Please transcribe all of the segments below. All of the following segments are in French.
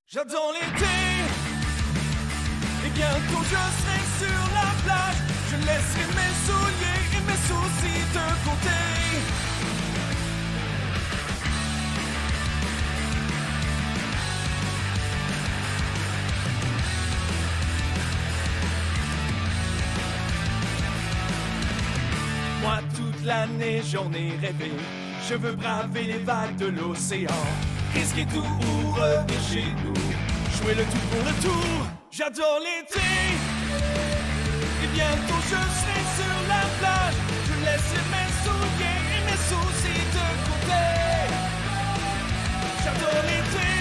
J'adore l'été, et bientôt je serai sur la plage. Je laisserai mes souliers et mes soucis de côté. Moi toute l'année j'en ai rêvé. Je veux braver les vagues de l'océan, risquer tout ou revenir chez nous, jouer le tout pour le tour. J'adore l'été, et bientôt je serai sur la plage. Je laisse mes souliers et mes soucis de côté. J'adore l'été,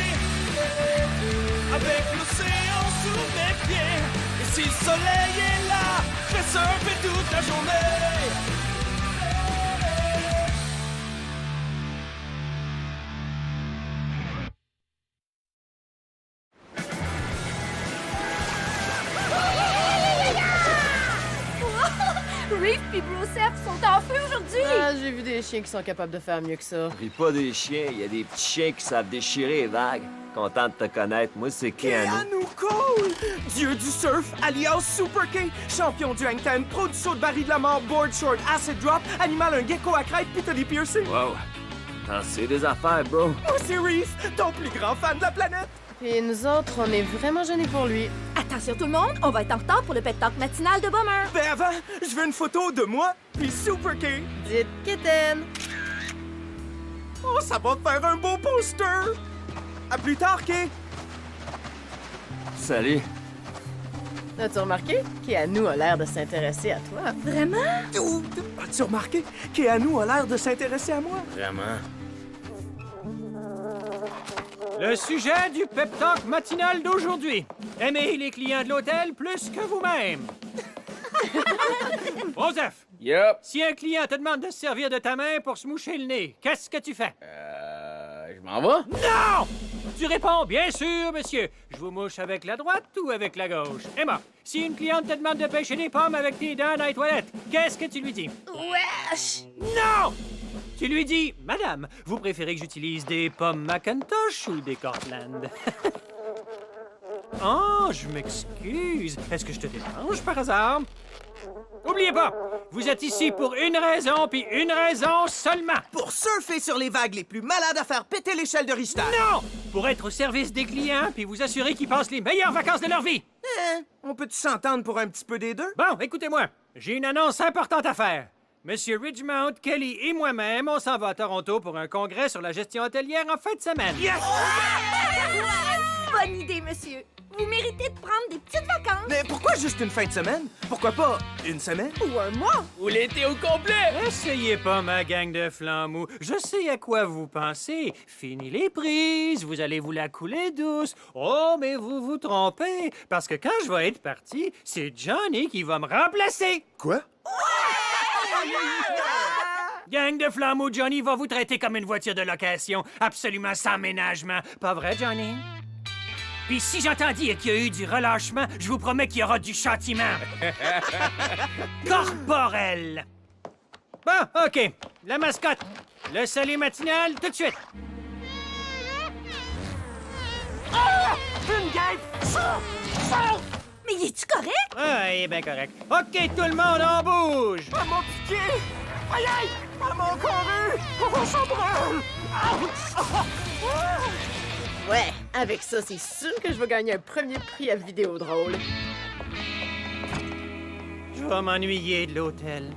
avec l'océan sous mes pieds. Et si le soleil est là, je vais surfer toute la journée. Reef et Broseph sont en feu aujourd'hui! Ah, j'ai vu des chiens qui sont capables de faire mieux que ça. Ris pas des chiens, il y a des petits chiens qui savent déchirer les vagues. Content de te connaître, moi c'est Keanu. Keanu Cole! Dieu du surf, alias Super K, champion du hang ten, pro du saut de baril de la mort, board short, acid drop, animal un gecko à crête, pis t'as des piercings. Wow, t'en sais des affaires, bro. Moi c'est Reef, ton plus grand fan de la planète. Et nous autres, on est vraiment gênés pour lui. Attention tout le monde, on va être en retard pour le pet talk matinal de Bomber. Ben avant, je veux une photo de moi puis Super K. Dites Kitten. Oh, ça va faire un beau poster. À plus tard, K. Salut. As-tu remarqué? Keanu a l'air de s'intéresser à toi. Vraiment? As-tu remarqué? Keanu a l'air de s'intéresser à moi. Vraiment? Le sujet du pep talk matinal d'aujourd'hui. Aimez les clients de l'hôtel plus que vous-même. Joseph, Yup. si un client te demande de se servir de ta main pour se moucher le nez, qu'est-ce que tu fais? Je m'en vais? Non! Tu réponds, bien sûr, monsieur. Je vous mouche avec la droite ou avec la gauche? Emma, si une cliente te demande de pêcher des pommes avec tes dents dans les toilettes, qu'est-ce que tu lui dis? Wesh! Non! Tu lui dis, madame, vous préférez que j'utilise des pommes Macintosh ou des Cortland? Oh, je m'excuse. Est-ce que je te dérange par hasard? Oubliez pas, vous êtes ici pour une raison, puis une raison seulement. Pour surfer sur les vagues les plus malades à faire péter l'échelle de Richter. Non! Pour être au service des clients, puis vous assurer qu'ils passent les meilleures vacances de leur vie. On peut-tu s'entendre pour un petit peu des deux? Bon, écoutez-moi, j'ai une annonce importante à faire. Monsieur Ridgemount, Kelly et moi-même, on s'en va à Toronto pour un congrès sur la gestion hôtelière en fin de semaine. Yes! Bonne idée, monsieur. Vous méritez de prendre des petites vacances. Mais pourquoi juste une fin de semaine? Pourquoi pas une semaine? Ou un mois. Ou l'été au complet? Essayez pas, ma gang de flambous. Je sais à quoi vous pensez. Fini les prises, vous allez vous la couler douce. Oh, mais vous vous trompez, parce que quand je vais être parti, c'est Johnny qui va me remplacer. Quoi? Gang de flambous, Johnny va vous traiter comme une voiture de location, absolument sans ménagement. Pas vrai, Johnny? Puis si j'entends dire qu'il y a eu du relâchement, je vous promets qu'il y aura du châtiment. Corporel. Bon, OK. La mascotte. Le salut matinal, tout de suite. Une guêpe! Mais es-tu correct? Ah, il est bien correct. OK, tout le monde, on bouge. À mon piqué! Aïe aïe! À mon couru! Oh, ça brûle! Ouais, avec ça, c'est sûr que je vais gagner un premier prix à Vidéodrôle. Je vais m'ennuyer de l'hôtel.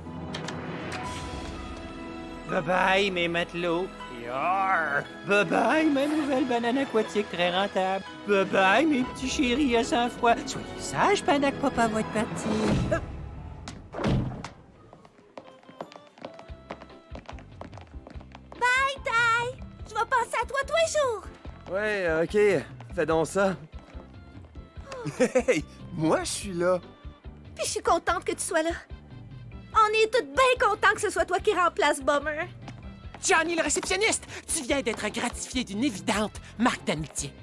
Bye-bye, mes matelots. Yarr! Bye-bye, ma nouvelle banane aquatique très rentable. Bye-bye, mes petits chéris à sang-froid. Soyez sages pendant que papa va être parti. Bye, Ty! Je vais penser à toi tous les jours. Ouais, OK. Fais donc ça. Hey! Moi, je suis là. Puis je suis contente que tu sois là. On est toutes bien contents que ce soit toi qui remplace Bomber. Johnny le réceptionniste, tu viens d'être gratifié d'une évidente marque d'amitié.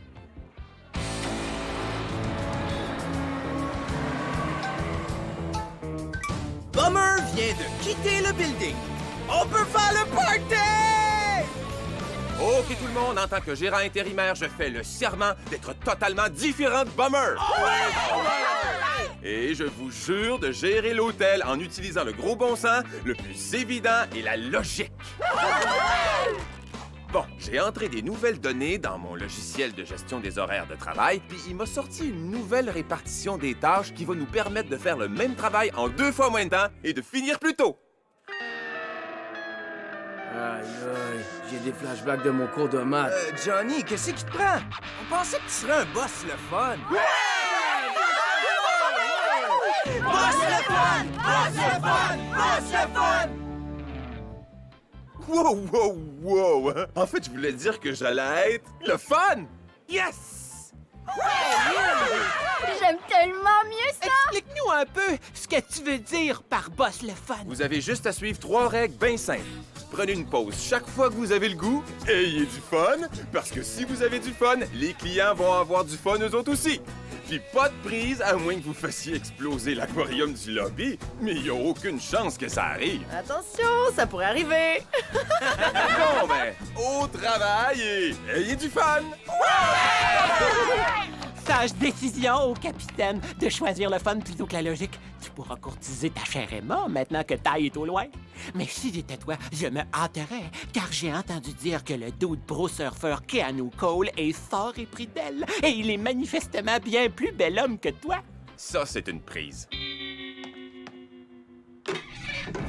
Bomber vient de quitter le building. On peut faire le party! OK, tout le monde, en tant que gérant intérimaire, je fais le serment d'être totalement différent de Bummer. Et je vous jure de gérer l'hôtel en utilisant le gros bon sens, le plus évident et la logique. Bon, j'ai entré des nouvelles données dans mon logiciel de gestion des horaires de travail, puis il m'a sorti une nouvelle répartition des tâches qui va nous permettre de faire le même travail en 2 fois moins de temps et de finir plus tôt. Aïe, aïe, j'ai des flashbacks de mon cours de maths. Johnny, qu'est-ce qui te prend? On pensait que tu serais un boss le fun. Boss le fun! Boss le fun! Boss le fun! Wow, wow, wow! Hein? En fait, je voulais dire que j'allais être le fun! Yes! J'aime tellement mieux ça! Explique-nous un peu ce que tu veux dire par boss le fun. Vous avez juste à suivre 3 règles bien simples. Prenez une pause chaque fois que vous avez le goût, ayez du fun, parce que si vous avez du fun, les clients vont avoir du fun eux autres aussi. Puis pas de prise à moins que vous fassiez exploser l'aquarium du lobby, mais il n'y a aucune chance que ça arrive. Attention, ça pourrait arriver. Bon ben, au travail et ayez du fun! Sage décision au capitaine de choisir le fun plutôt que la logique. Tu pourras courtiser ta chère Emma maintenant que Ty est au loin. Mais si j'étais toi, je me hâterais, car j'ai entendu dire que le dude pro-surfeur Keanu Cole est fort épris d'elle, et il est manifestement bien plus bel homme que toi. Ça, c'est une prise. Il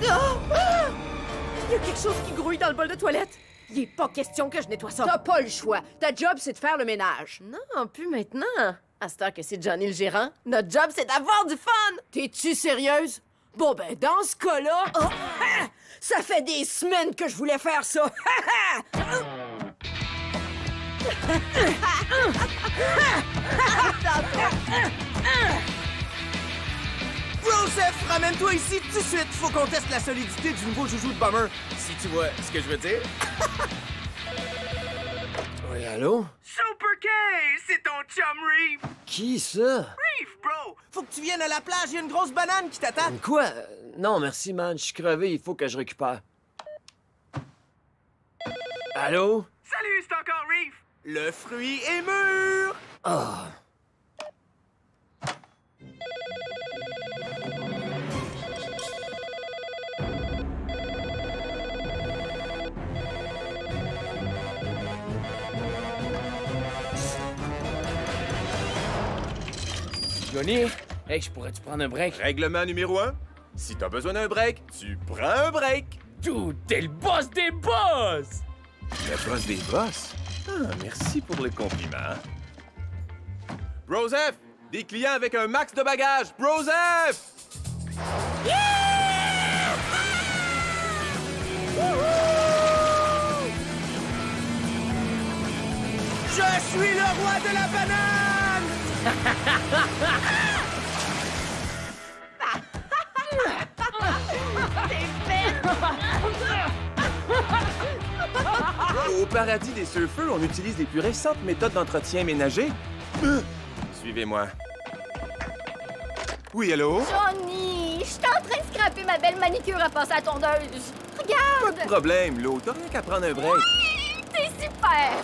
y a quelque chose qui grouille dans le bol de toilette. Il est pas question que je nettoie ça. T'as pas le choix. Ta job, c'est de faire le ménage. Non, plus maintenant. À cette heure que c'est Johnny le gérant, notre job, c'est d'avoir du fun. T'es-tu sérieuse? Bon, ben, dans ce cas-là... Oh, ah! Ça fait des semaines que je voulais faire ça! Joseph, ramène-toi ici tout de suite. Faut qu'on teste la solidité du nouveau joujou de Bummer. Si tu vois ce que je veux dire. Oui, allô? Super K! C'est ton chum Reef! Qui, ça? Reef, bro! Faut que tu viennes à la plage, il y a une grosse banane qui t'attend. Quoi? Non, merci, man. Je suis crevé, il faut que je récupère. Allô? Salut, c'est encore Reef! Le fruit est mûr. Ah. Johnny, hey, je pourrais-tu prendre un break? Règlement numéro 1. Si t'as besoin d'un break, tu prends un break. Dude, t'es le boss des boss! Le boss des boss? Ah, merci pour le compliment. Broseph! Des clients avec un max de bagages! Broseph! Je suis le roi de la banane! Au paradis des surfeurs, on utilise les plus récentes méthodes d'entretien ménager. Suivez-moi. Oui, allô? Johnny, je suis en train de scraper ma belle manicure à passer à tondeuse. Regarde! Pas de problème, l'eau. T'as rien qu'à prendre un break. T'es super!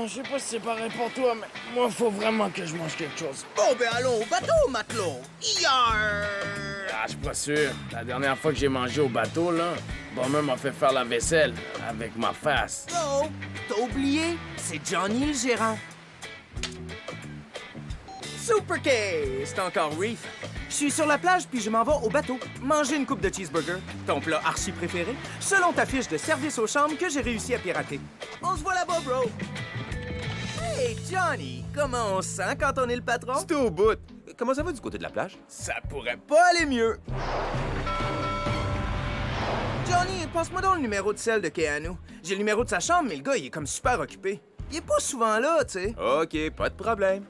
Je sais pas si c'est pareil pour toi, mais moi, faut vraiment que je mange quelque chose. Bon, ben allons au bateau, matelot. Yarr! Ah, je suis pas sûr. La dernière fois que j'ai mangé au bateau, là, Bummer m'a fait faire la vaisselle avec ma face. Oh, t'as oublié? C'est Johnny le gérant. Super K! C'est encore Reef. Je suis sur la plage puis je m'en vais au bateau. Manger une coupe de cheeseburger. Ton plat archi préféré? Selon ta fiche de service aux chambres que j'ai réussi à pirater. On se voit là-bas, bro! Hey, Johnny! Comment on se sent quand on est le patron? C'est au bout. Comment ça va du côté de la plage? Ça pourrait pas aller mieux. Johnny, passe-moi donc le numéro de celle de Keanu. J'ai le numéro de sa chambre, mais le gars, il est comme super occupé. Il est pas souvent là, tu sais. OK, pas de problème.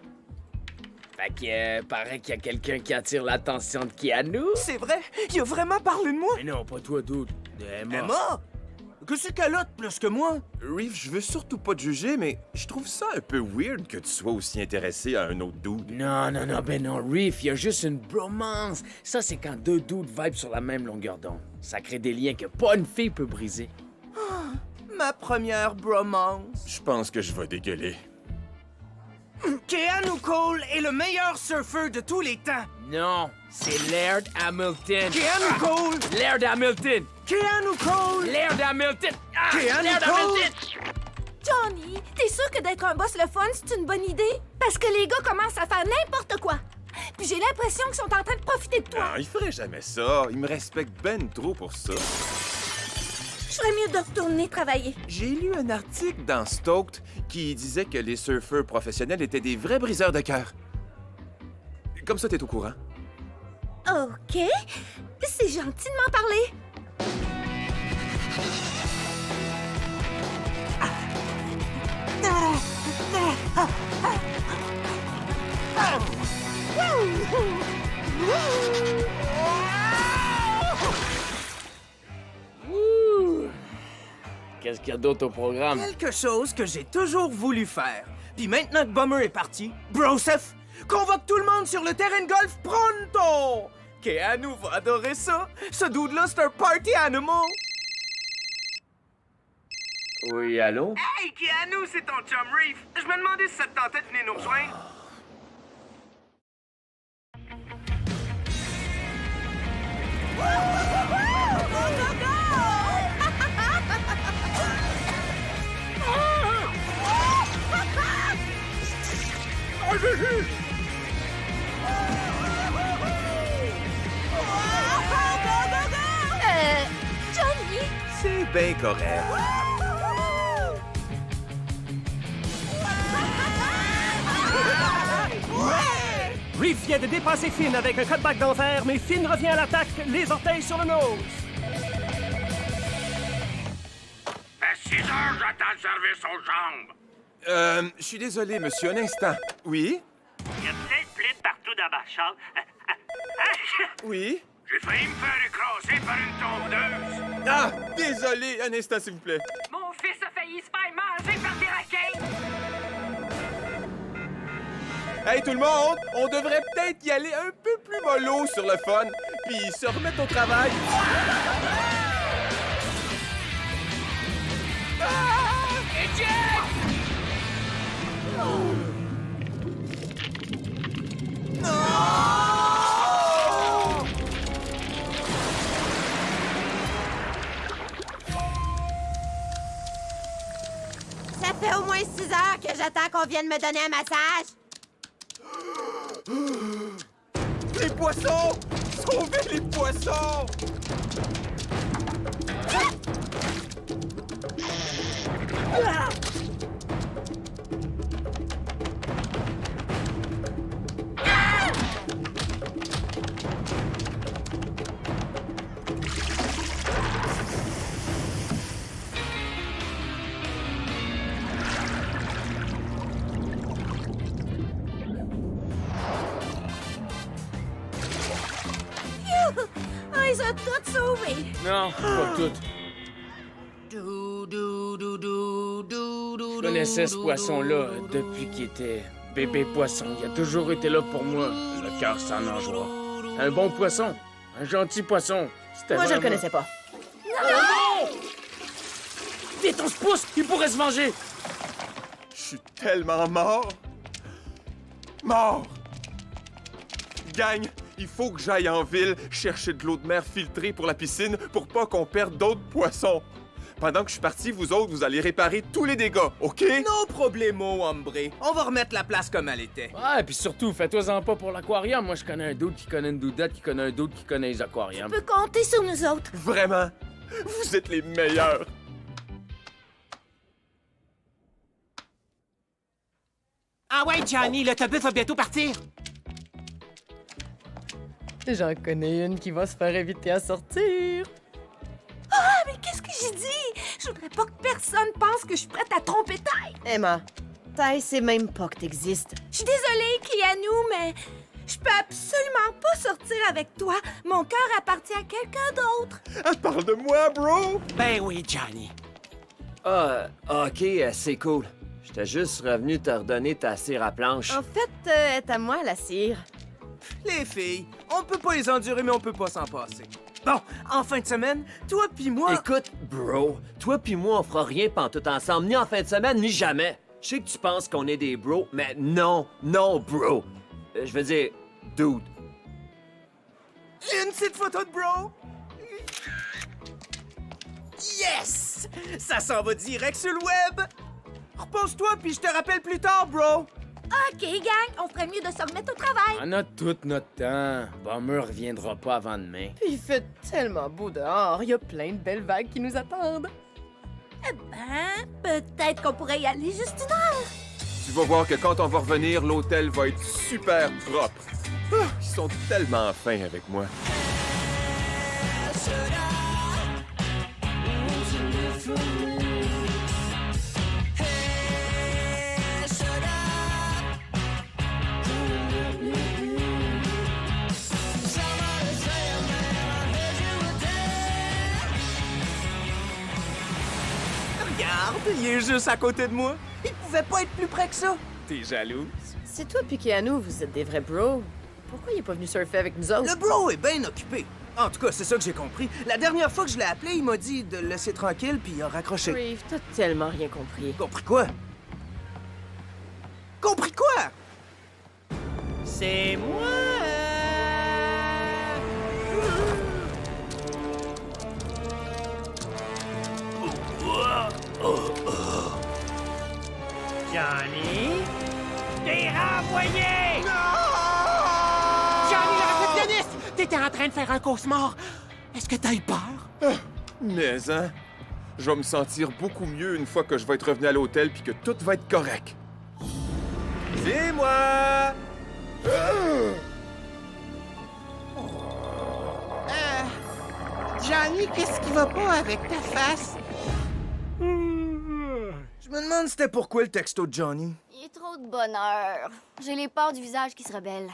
Fait que, paraît qu'il y a quelqu'un qui attire l'attention de Keanu. C'est vrai? Il a vraiment parlé de moi? Mais non, pas toi, dude. De Emma. Emma? Qu'est-ce qu'elle a de plus que moi? Reef, je veux surtout pas te juger, mais je trouve ça un peu weird que tu sois aussi intéressé à un autre dude. Non, ben non, Reef, il y a juste une bromance. Ça, c'est quand deux dudes vibent sur la même longueur d'onde. Ça crée des liens que pas une fille peut briser. Ma première bromance. Je pense que je vais dégueuler. Keanu Cole est le meilleur surfeur de tous les temps. Non, c'est Laird Hamilton. Keanu Cole! Laird Hamilton! Keanu Cole! Laird Hamilton! Ah, Keanu Laird Cole! Hamilton! Johnny, t'es sûr que d'être un boss le fun, c'est une bonne idée? Parce que les gars commencent à faire n'importe quoi. Puis j'ai l'impression qu'ils sont en train de profiter de toi. Non, il ferait jamais ça. Il me respecte ben trop pour ça. Je ferais mieux de retourner travailler. J'ai lu un article dans Stoked qui disait que les surfeurs professionnels étaient des vrais briseurs de cœur. Comme ça, t'es au courant. OK. C'est gentil de m'en parler. Ouh. Qu'est-ce qu'il y a d'autre au programme? Quelque chose que j'ai toujours voulu faire. Puis maintenant que Bummer est parti, Broseph, convoque tout le monde sur le terrain de golf pronto! Keanu va adorer ça. Ce dude-là, c'est un party animal. Oui, allô? Hey, Keanu, c'est ton chum Reef. Je me demandais si ça te tentait de venir nous rejoindre. Johnny! C'est bien correct. Reef vient de dépasser Finn avec un cutback d'enfer, mais Finn revient à l'attaque, les orteils sur le nose. Fait 6 heures, j'attends le service aux jambes. Je suis désolé, monsieur, un instant. Oui? Il y a plein de plaintes partout dans ma chambre. Oui? J'ai failli me faire écraser par une tondeuse. Ah! Désolé, un instant, s'il vous plaît. Mon fils a failli se faire manger par des requins. Hey, tout le monde! On devrait peut-être y aller un peu plus mollo sur le fun, puis se remettre au travail. Ça fait au moins 6 heures que j'attends qu'on vienne me donner un massage. Les poissons! Sauvez les poissons! Ah, ils ont toutes sauvé. Non, pas toutes. Je connaissais ce poisson-là depuis qu'il était bébé poisson. Il a toujours été là pour moi, le cœur sans nageoire. Un bon poisson, un gentil poisson. Moi, je le connaissais pas. Non! Vite, on se pousse! Il pourrait se venger! Je suis tellement mort. Mort! Gang, il faut que j'aille en ville chercher de l'eau de mer filtrée pour la piscine pour pas qu'on perde d'autres poissons. Pendant que je suis parti, vous autres, vous allez réparer tous les dégâts, OK? No problemo, hombre. On va remettre la place comme elle était. Ouais, et puis surtout, fais-toi-en pas pour l'aquarium. Moi, je connais un dude qui connaît une doudette qui connaît un dude qui connaît les aquariums. Tu peux compter sur nous autres. Vraiment, vous êtes les meilleurs. Ah ouais, Johnny, l'autobus va bientôt partir. J'en connais une qui va se faire éviter à sortir. Ah, mais qu'est-ce que j'ai dit? Je voudrais pas que personne pense que je suis prête à tromper Ty. Emma, Ty sait même pas que t'existes. Je suis désolée, Keanu, mais Je peux absolument pas sortir avec toi. Mon cœur appartient à quelqu'un d'autre. Parle de moi, bro! Ben oui, Johnny. Ah, OK, c'est cool. J'étais juste revenu te redonner ta cire à planche. En fait, est à moi, la cire. Les filles, on peut pas les endurer, mais on peut pas s'en passer. Bon, en fin de semaine, toi pis moi... Écoute, bro, toi pis moi, on fera rien pantoute ensemble, ni en fin de semaine, ni jamais. Je sais que tu penses qu'on est des bros, mais non, bro. Je veux dire, dude. Une petite photo de bro! Yes! Ça s'en va direct sur le web! Repose-toi, puis je te rappelle plus tard, bro! OK, gang, on ferait mieux de se remettre au travail. On a tout notre temps. Bomber reviendra pas avant demain. Puis il fait tellement beau dehors. Il y a plein de belles vagues qui nous attendent. Eh ben, peut-être qu'on pourrait y aller juste une heure. Tu vas voir que quand on va revenir, l'hôtel va être super propre. Ah, ils sont tellement fins avec moi. Regarde, il est juste à côté de moi. Il pouvait pas être plus près que ça. T'es jalouse? C'est toi puis Keanu, vous êtes des vrais bros. Pourquoi il est pas venu surfer avec nous autres? Le bro est bien occupé. En tout cas, c'est ça que j'ai compris. La dernière fois que je l'ai appelé, il m'a dit de le laisser tranquille, puis il a raccroché. Reeve, t'as tellement rien compris. Compris quoi? Compris quoi? C'est moi! Johnny? T'es renvoyé! Johnny, le réceptionniste! T'étais en train de faire un cauchemar. Est-ce que t'as eu peur? Mais, hein, je vais me sentir beaucoup mieux une fois que je vais être revenu à l'hôtel puis que tout va être correct. C'est moi! Johnny, qu'est-ce qui va pas avec ta face? Je me demande c'était pourquoi le texto de Johnny. Il est trop de bonheur. J'ai les pores du visage qui se rebellent.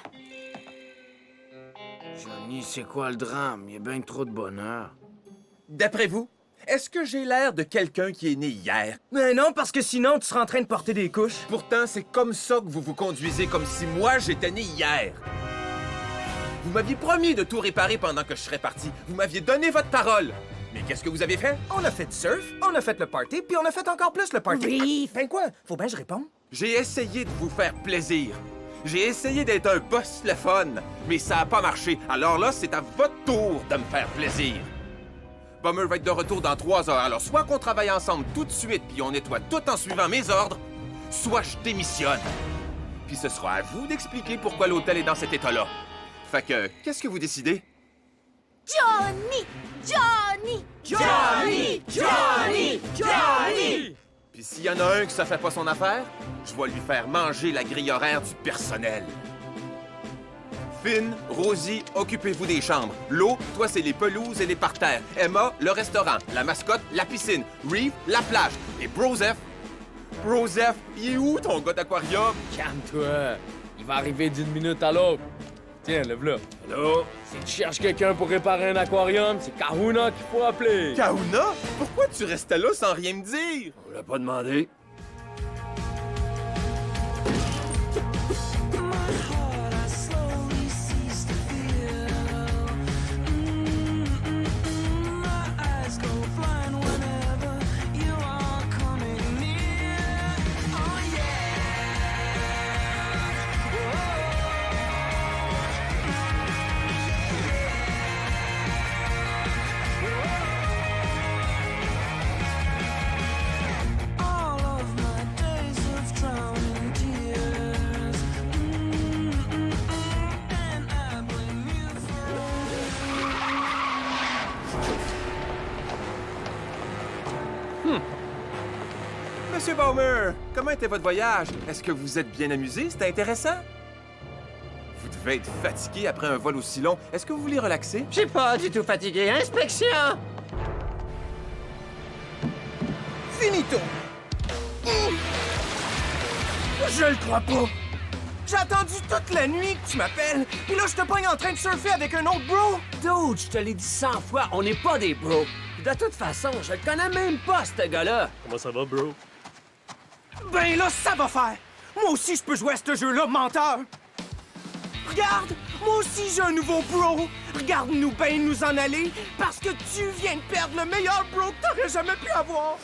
Johnny, c'est quoi le drame? Il y a bien trop de bonheur. D'après vous, est-ce que j'ai l'air de quelqu'un qui est né hier? Mais non, parce que sinon, tu seras en train de porter des couches. Pourtant, c'est comme ça que vous vous conduisez, comme si moi, j'étais né hier. Vous m'aviez promis de tout réparer pendant que je serais parti. Vous m'aviez donné votre parole. Mais qu'est-ce que vous avez fait? On a fait du surf, on a fait le party, puis on a fait encore plus le party. Reeve! Ben quoi? Faut bien que je réponde. J'ai essayé de vous faire plaisir. J'ai essayé d'être un boss le fun, mais ça a pas marché. Alors là, c'est à votre tour de me faire plaisir. Bomber va être de retour dans 3 heures, alors soit qu'on travaille ensemble tout de suite puis on nettoie tout en suivant mes ordres, soit je démissionne. Puis ce sera à vous d'expliquer pourquoi l'hôtel est dans cet état-là. Fait que, qu'est-ce que vous décidez? Johnny! Johnny! Johnny! Johnny! Johnny! Puis s'il y en a un qui ça fait pas son affaire, je vais lui faire manger la grille horaire du personnel. Finn, Rosie, occupez-vous des chambres. Lo, toi, c'est les pelouses et les parterres. Emma, le restaurant. La mascotte, la piscine. Reeve, la plage. Et Broseph... Broseph, il est où ton gars d'aquarium? Calme-toi. Il va arriver d'une minute à l'autre. Tiens, lève-le. Allô? Si tu cherches quelqu'un pour réparer un aquarium, c'est Kahuna qu'il faut appeler. Kahuna? Pourquoi tu restais là sans rien me dire? On l'a pas demandé. Monsieur Baumer, comment était votre voyage? Est-ce que vous êtes bien amusé? C'était intéressant? Vous devez être fatigué après un vol aussi long. Est-ce que vous voulez relaxer? J'ai pas du tout fatigué. Inspection! Finito! Je le crois pas! J'ai attendu toute la nuit que tu m'appelles, puis là, je te pogne en train de surfer avec un autre bro! Dude, je te l'ai dit 100 fois, on n'est pas des bros. Puis de toute façon, je le connais même pas, ce gars-là. Comment ça va, bro? Ben là, ça va faire! Moi aussi, je peux jouer à ce jeu-là, menteur! Regarde! Moi aussi, j'ai un nouveau bro! Regarde-nous bien nous en aller, parce que tu viens de perdre le meilleur bro que t'aurais jamais pu avoir!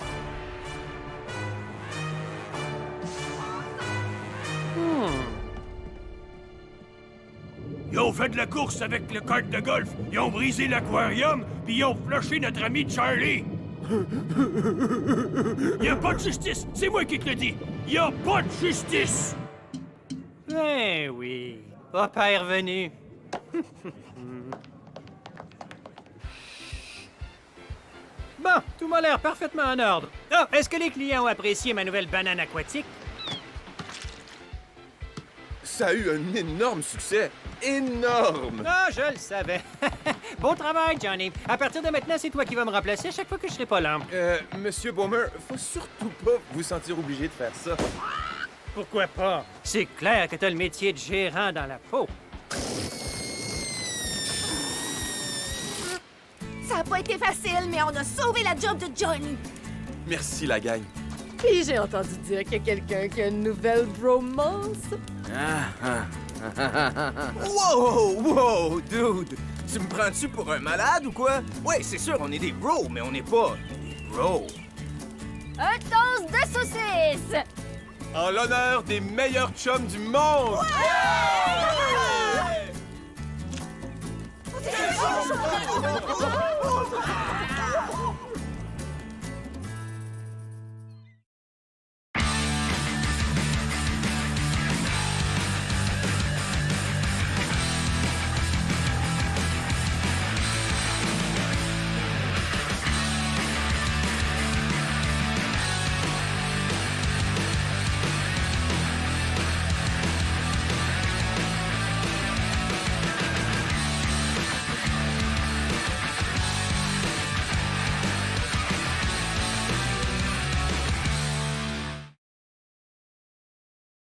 Ils ont fait de la course avec le kart de golf, ils ont brisé l'aquarium, puis ils ont flushé notre ami Charlie. Y a pas de justice, c'est moi qui te le dis. Y a pas de justice. Ben oui, papa est revenu. Bon, tout m'a l'air parfaitement en ordre. Ah, est-ce que les clients ont apprécié ma nouvelle banane aquatique? Ça a eu un énorme succès. Énorme! Ah, je le savais. Bon travail, Johnny. À partir de maintenant, c'est toi qui vas me remplacer à chaque fois que je serai pas là. Monsieur Boomer, faut surtout pas vous sentir obligé de faire ça. Pourquoi pas? C'est clair que t'as le métier de gérant dans la peau. Ça a pas été facile, mais on a sauvé la job de Johnny. Merci, la gang. Puis j'ai entendu dire qu'il y a quelqu'un qui a une nouvelle bromance. Wow! Wow! Dude! Tu me prends-tu pour un malade ou quoi? Ouais, c'est sûr, on est des bros, mais on n'est pas des bros. Un toast de saucisse! En l'honneur des meilleurs chums du monde!